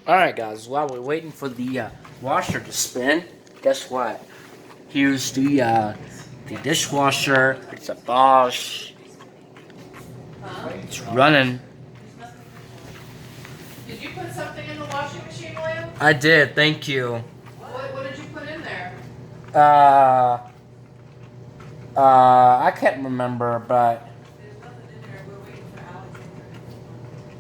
Alright guys, while we're waiting for the washer to spin, guess what? Here's the dishwasher. It's a Bosch. It's running. Did you put something in the washing machine, William? I did, thank you. What did you put in there? I can't remember, but There's nothing in there. We're waiting for Alexander to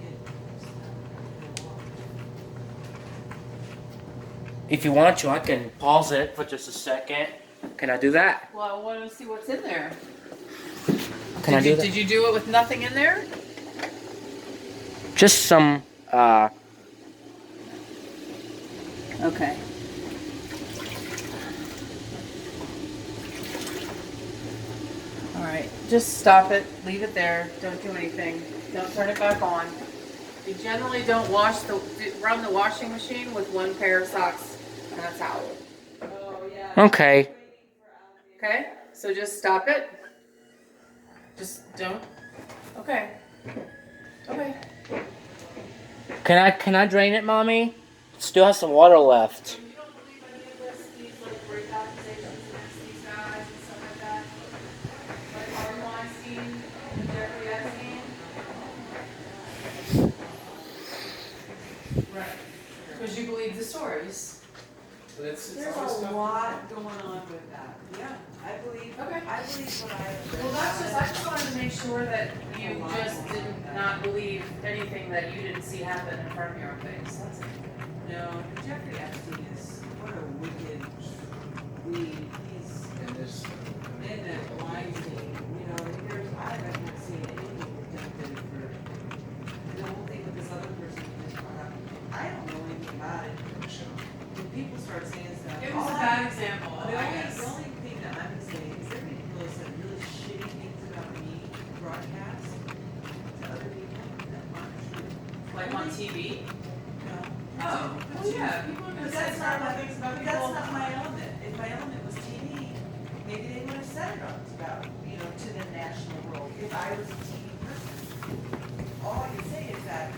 get. if you want to, I can pause it for just a second. Can I do that? Well, I want to see what's in there. Can I do that? Did you do it with nothing in there? Just some, Okay. All right, just stop it, leave it there, don't do anything, don't turn it back on. You generally don't run the washing machine with one pair of socks and a towel. Oh, yeah. okay. Okay, so just stop it. Just don't. Okay. Okay. Can I drain it, Mommy? Still has some water left. You don't believe any of this, these like rape accusations against these guys and stuff like that? Like Harvey Weinstein and Jeffrey Epstein? Right. Because you believe the stories. There's a lot going on with that. Yeah, I believe. Okay. I believe what I have read. Well, I just wanted to make sure that you just did not believe anything that you didn't see happen in front of your face. That's it. No, Jeffrey Epstein is what a wicked weed. He's in that Weinstein. You know, I haven't seen anything protected for the whole thing with this other person. I don't know anything about it. When people start saying stuff, It was a bad example, The I guess. only thing that I'm saying is there are people who said really shitty things about me broadcast to other people that aren't true. Like on TV? No. Oh, well, yeah. People are But gonna say that's not terrible things about people. that's not my element. If my element was TV, maybe they would have said it about, to the national world. If I was a TV person, all I can say is that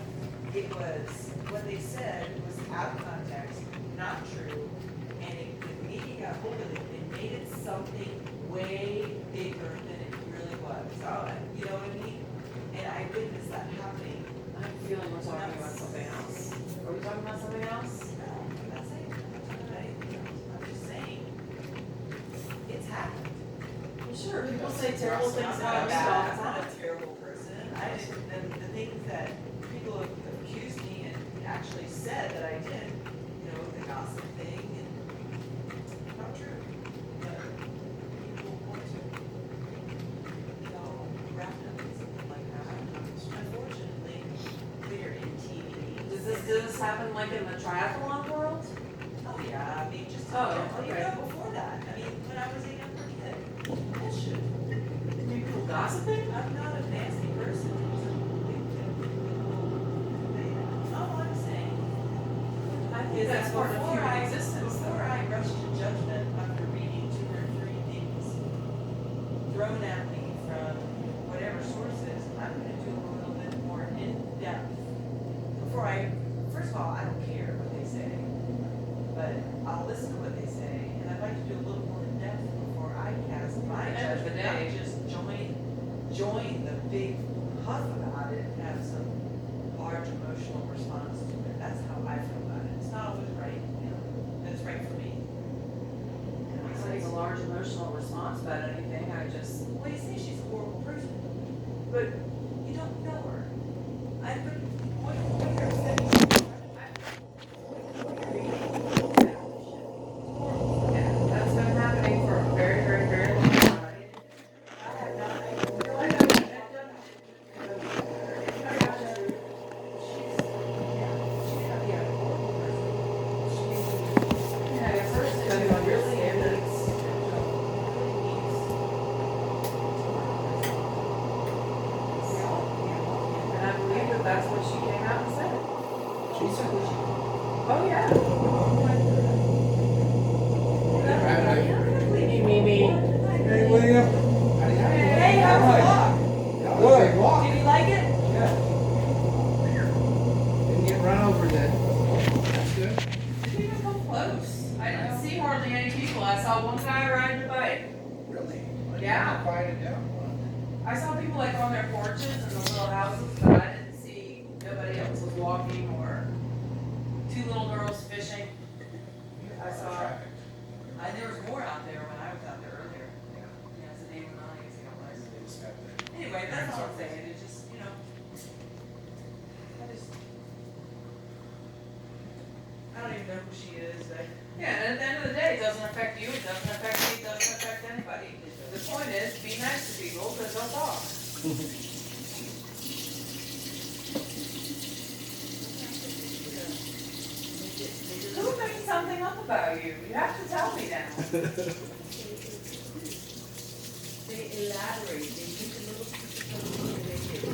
it was what they said was out of context, not true, and the media got hold of it and made it something way bigger than it really was. So, you know what I mean? And I witnessed that happening. I'm feeling we're talking about something else. Are we talking about something else? No, I'm not saying anything else. I'm just saying it's happened. Well, sure. People say terrible things I'm about not me all I'm the not time. a terrible person. The things that people have accused me and actually said that I did, the gossip thing, and not true. But people want to, wrap up in something like that. Unfortunately, when you're in TV. Does this happen like in the triathlon world? Oh yeah, I mean just okay. before that. I mean when I was a younger kid. That should. People gossiping? I'm not a nasty person. All I'm saying I think is that's that part of human existence. before I rush to judgment after reading 2 or 3 things thrown at me from whatever sources, I'm going to do a little bit more in depth. First of all, I don't care what they say, but I'll listen to what they say, and I'd like to do a little more in depth before I cast my At the end of the judgment, day. not just join the big huff about it and have some large emotional response to it. That's how I feel about it. It's not always right, but it's right for me. I'm not having a large emotional response about anything. I just. Well, you say she's a horrible person, but you don't know her. What you're upsetting me. Yeah, that's been happening for a very, very, very long time. Yeah, I guess I just didn't understand it. And I believe that that's what she came out and said. Oh, yeah. Mimi. Hey, William. Hey, how's the walk? Good. Did you like it? Yeah. Didn't get run over then. hardly any people. I saw one guy riding a bike. Really? Yeah. Quiet it down. I saw people like on their porches and the little houses, but I didn't see nobody else was walking or two little girls fishing. I saw. Traffic. There was more out there when I was out there earlier. Yeah, it's a name and I guess They just got the- Anyway, that's all I'm saying, it's just, you know. I don't even know who she is, but. Yeah, and at the end of the day, it doesn't affect you, it doesn't affect me, it doesn't affect anybody. The point is, be nice to people, but don't talk. Who made something up about you? You have to tell me now. They elaborate, they take a little piece of something and they get.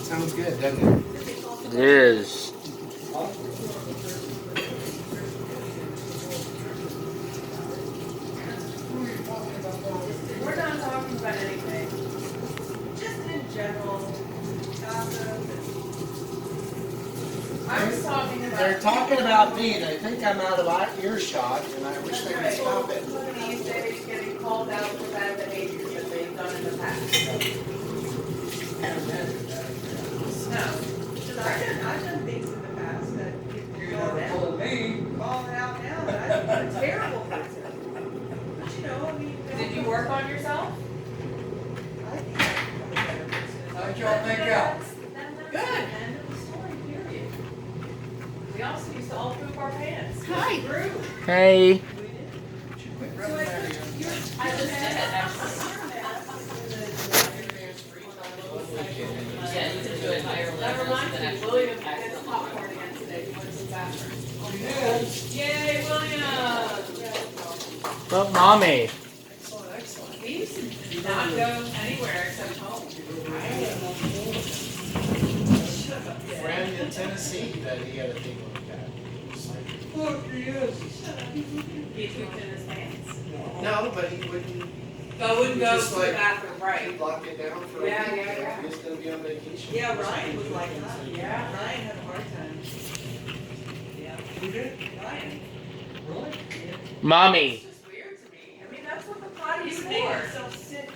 Sounds good, doesn't it? It is. We're not talking about anything. Just in general, gossip. I was talking about. They're talking about me, and I think I'm out of earshot, and I wish they would stop it. These days getting called out for bad behavior that they've done in the past. No. Because I've done things in the past that You get never told me. called out now, and I'm a terrible person. But you know, I mean. Did you work on yourself? I think I'm a better person. How'd y'all make out? Good. End of the story, period. We also used to all poop our pants. Hi. Hey. We did. So I put your, I just did it actually. Yeah, you can do it higher That level. reminds me, William gets popcorn again today. He went to the bathroom. Yay, William! But mommy. He used to not go anywhere except home. Friend in Tennessee that he had a thing like that. Look, he is. He pooped in his pants. No, but he wouldn't. Wouldn't go Just to the like- bathroom, He right? locked it down for a Yeah, week. yeah, yeah. He was gonna be on vacation. Yeah, Ryan was like that. Yeah. Ryan had a hard time. Yeah. Who did? Ryan. Really? Mommy. It's just weird to me. I mean, that's what the potty's He's making for. himself sick.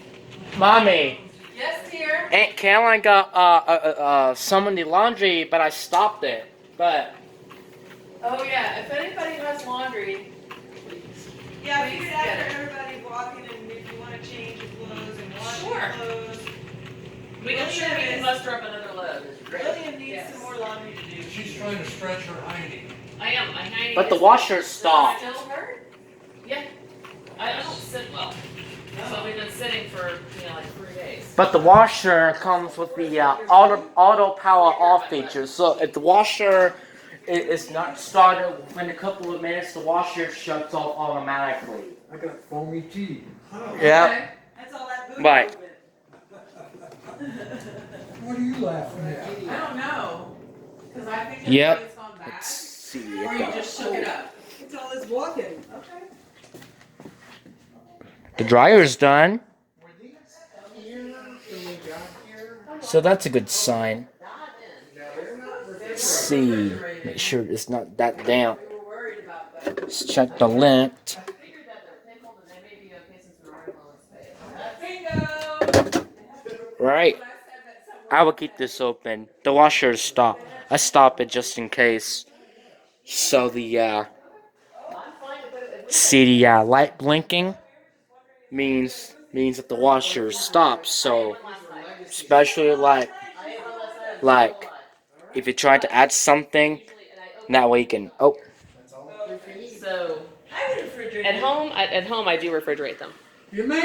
Mommy. Yes, dear? Aunt Caroline got some in the laundry, but I stopped it. But Oh, yeah, if anybody has laundry, Yeah, I Please figured get after everybody walking and if you wanna change your clothes and wash your Sure. clothes. I'm sure we can muster up another load. William needs Yes. some more laundry to do. She's trying to stretch her hiney. I am, my hiney. but the is- washer stopped. Still hurt? Yeah. I don't sit well. So we've been sitting for, like 3 days. But the washer comes with the auto power off feature. So if the washer is not started within a couple of minutes, the washer shuts off automatically. I got foamy teeth. Yeah. Okay. That's all that booty Right. movement. What are you laughing at? I don't know. Because I think Yep. it's gone back. Let's see. Or you just shook it up. It's all this walking. Okay. The dryer's done. Were these here when we got here? So that's a good sign. No, they're not Let's see. Make sure it's not that damp. We were worried about that. Let's check the lint. I figured that they're pickled and they may be okay since we're running low on space. Bingo! Right. But I said that somewhere. I will keep this open. The washer is stopped. I stop it just in case. So the see the light blinking means that the washer stops. So especially like if you're trying to add something, that way you can So I would refrigerate. at home I do refrigerate them. You may